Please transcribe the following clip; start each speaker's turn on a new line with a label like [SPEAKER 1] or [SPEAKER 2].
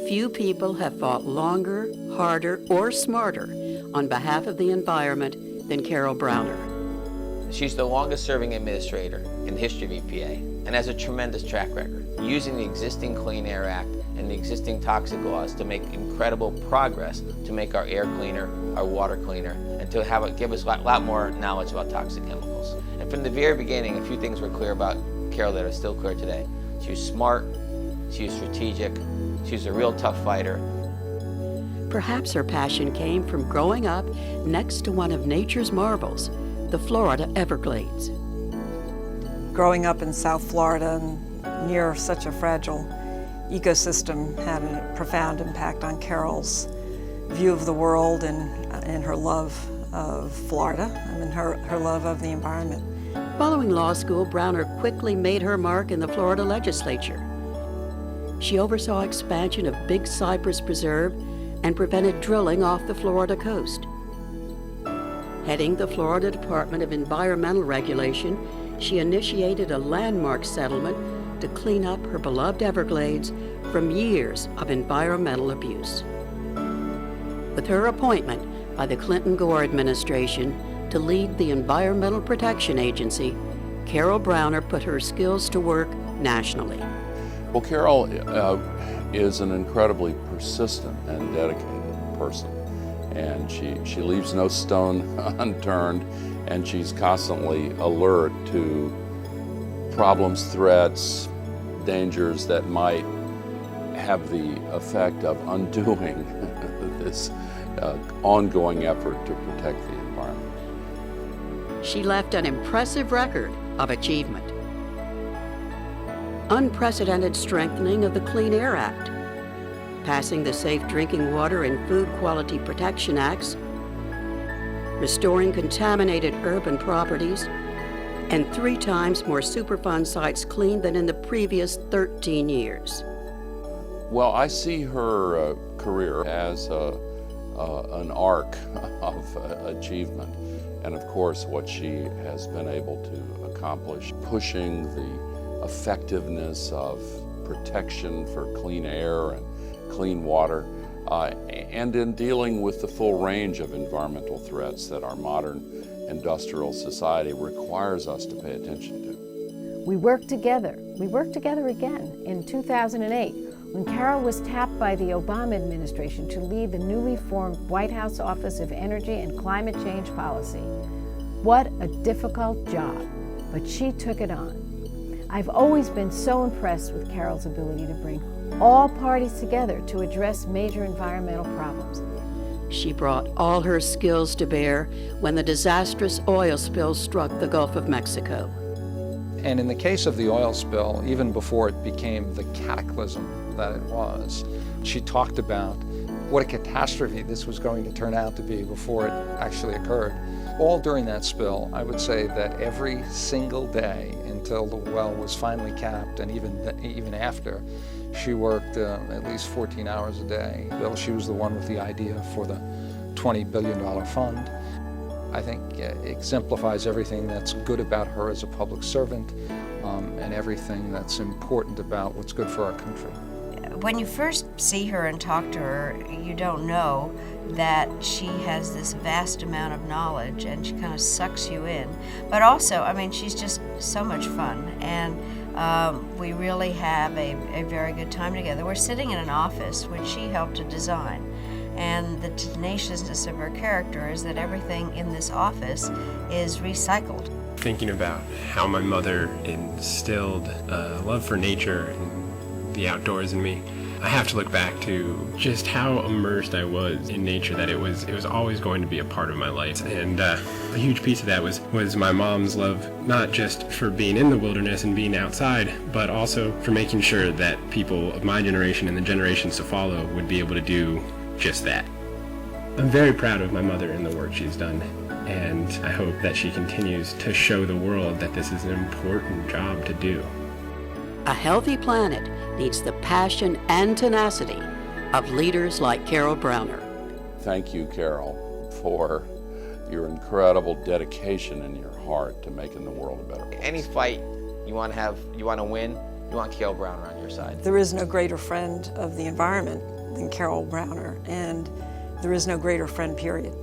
[SPEAKER 1] Few people have fought longer, harder, or smarter on behalf of the environment than Carol Browner.
[SPEAKER 2] She's the longest-serving administrator in the history of EPA and has a tremendous track record, using the existing Clean Air Act and the existing toxic laws to make incredible progress to make our air cleaner, our water cleaner, and to give us a lot more knowledge about toxic chemicals. And from the very beginning, a few things were clear about Carol that are still clear today. She was smart, she was strategic, she was a real tough fighter.
[SPEAKER 1] Perhaps her passion came from growing up next to one of nature's marvels, the Florida Everglades.
[SPEAKER 3] Growing up in South Florida and near such a fragile ecosystem had a profound impact on Carol's view of the world and her love of Florida, and her love of the environment.
[SPEAKER 1] Following law school, Browner quickly made her mark in the Florida legislature. She oversaw expansion of Big Cypress Preserve and prevented drilling off the Florida coast. Heading the Florida Department of Environmental Regulation, she initiated a landmark settlement to clean up her beloved Everglades from years of environmental abuse. With her appointment by the Clinton-Gore administration to lead the Environmental Protection Agency, Carol Browner put her skills to work nationally.
[SPEAKER 4] Well, Carol is an incredibly persistent and dedicated person, and she leaves no stone unturned, and she's constantly alert to problems, threats, dangers that might have the effect of undoing this ongoing effort to protect the environment.
[SPEAKER 1] She left an impressive record of achievement. Unprecedented strengthening of the Clean Air Act, passing the Safe Drinking Water and Food Quality Protection Acts, restoring contaminated urban properties, and 3 times more Superfund sites cleaned than in the previous 13 years.
[SPEAKER 4] Well, I see her career as an arc of achievement, and of course what she has been able to accomplish, pushing the effectiveness of protection for clean air and clean water, and in dealing with the full range of environmental threats that our modern industrial society requires us to pay attention to.
[SPEAKER 5] We worked together. We worked together again in 2008 when Carol was tapped by the Obama administration to lead the newly formed White House Office of Energy and Climate Change Policy. What a difficult job, but she took it on. I've always been so impressed with Carol's ability to bring all parties together to address major environmental problems.
[SPEAKER 1] She brought all her skills to bear when the disastrous oil spill struck the Gulf of Mexico.
[SPEAKER 6] And in the case of the oil spill, even before it became the cataclysm that it was, she talked about what a catastrophe this was going to turn out to be before it actually occurred. All during that spill, I would say that every single day until the well was finally capped, and even after, she worked at least 14 hours a day. She was the one with the idea for the $20 billion fund. I think it exemplifies everything that's good about her as a public servant, and everything that's important about what's good for our country.
[SPEAKER 7] When you first see her and talk to her, you don't know that she has this vast amount of knowledge, and she kind of sucks you in. But also, I mean, she's just so much fun, and we really have a very good time together. We're sitting in an office which she helped to design, and the tenaciousness of her character is that everything in this office is recycled.
[SPEAKER 8] Thinking about how my mother instilled a love for nature and the outdoors in me, I have to look back to just how immersed I was in nature, that it was always going to be a part of my life. And a huge piece of that was my mom's love, not just for being in the wilderness and being outside, but also for making sure that people of my generation and the generations to follow would be able to do just that. I'm very proud of my mother and the work she's done, and I hope that she continues to show the world that this is an important job to do.
[SPEAKER 1] A healthy planet needs the passion and tenacity of leaders like Carol Browner.
[SPEAKER 4] Thank you, Carol, for your incredible dedication and your heart to making the world a better place.
[SPEAKER 2] Any fight You want to win, you want Carol Browner on your side.
[SPEAKER 3] There is no greater friend of the environment than Carol Browner, and there is no greater friend, period.